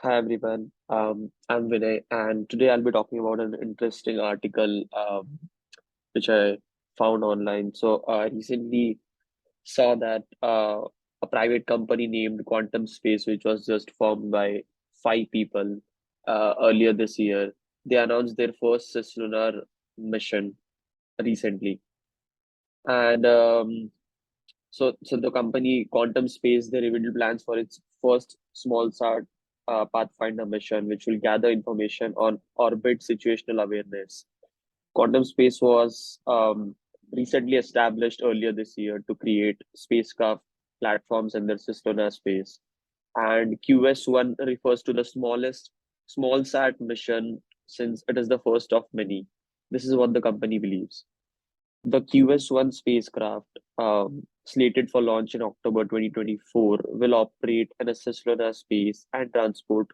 Hi everyone, I'm Vinay, and today I'll be talking about an interesting article which I found online. So I recently saw that a private company named Quantum Space, which was just formed by five people earlier this year, they announced their first Cislunar mission recently, and so the company Quantum Space, they revealed plans for its first small sat Pathfinder mission, which will gather information on orbit situational awareness. Quantum Space was recently established earlier this year to create spacecraft platforms in the cislunar space. And QS-1 refers to the smallest small sat mission since it is the first of many. This is what the company believes. The QS-1 spacecraft, slated for launch in October 2024, will operate in a cislunar space and transport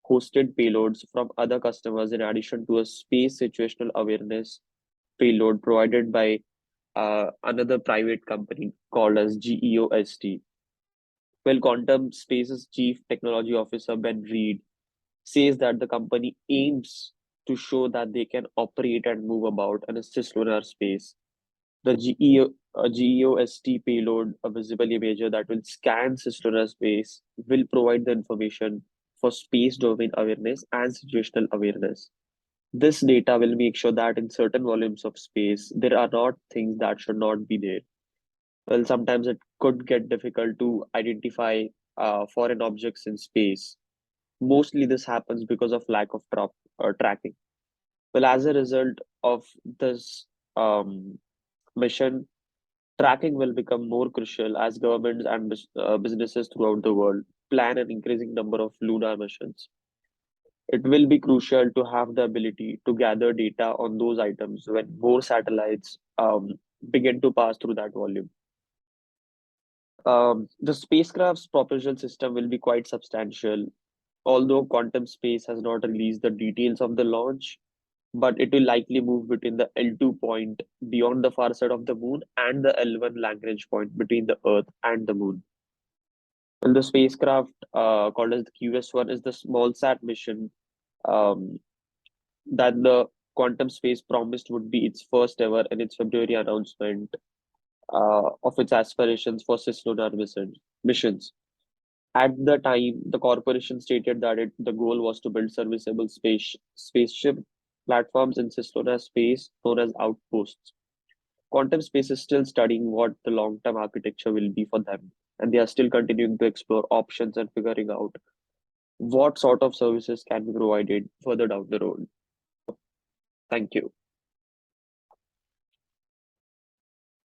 hosted payloads from other customers in addition to a space situational awareness payload provided by another private company called as GEOST. Well, Quantum Space's Chief Technology Officer Ben Reed says that the company aims to show that they can operate and move about in a cislunar space. The GEOST payload, a visible imager that will scan cislunar space, will provide the information for space domain awareness and situational awareness. This data will make sure that in certain volumes of space, there are not things that should not be there. Well, sometimes it could get difficult to identify foreign objects in space. Mostly this happens because of lack of tracking. Well, as a result of this mission, tracking will become more crucial as governments and businesses throughout the world plan an increasing number of lunar missions. It will be crucial to have the ability to gather data on those items when more satellites begin to pass through that volume. The spacecraft's propulsion system will be quite substantial, although Quantum Space has not released the details of the launch, but it will likely move between the L2 point beyond the far side of the moon and the L1 Lagrange point between the Earth and the moon. And the spacecraft, called as the QS-1, is the small sat mission um, that the Quantum Space promised would be its first ever in its February announcement of its aspirations for cislunar missions. At the time, the corporation stated that the goal was to build serviceable spaceship platforms in cislunar space known as outposts. Quantum Space is still studying what the long-term architecture will be for them, and they are still continuing to explore options and figuring out what sort of services can be provided further down the road. Thank you.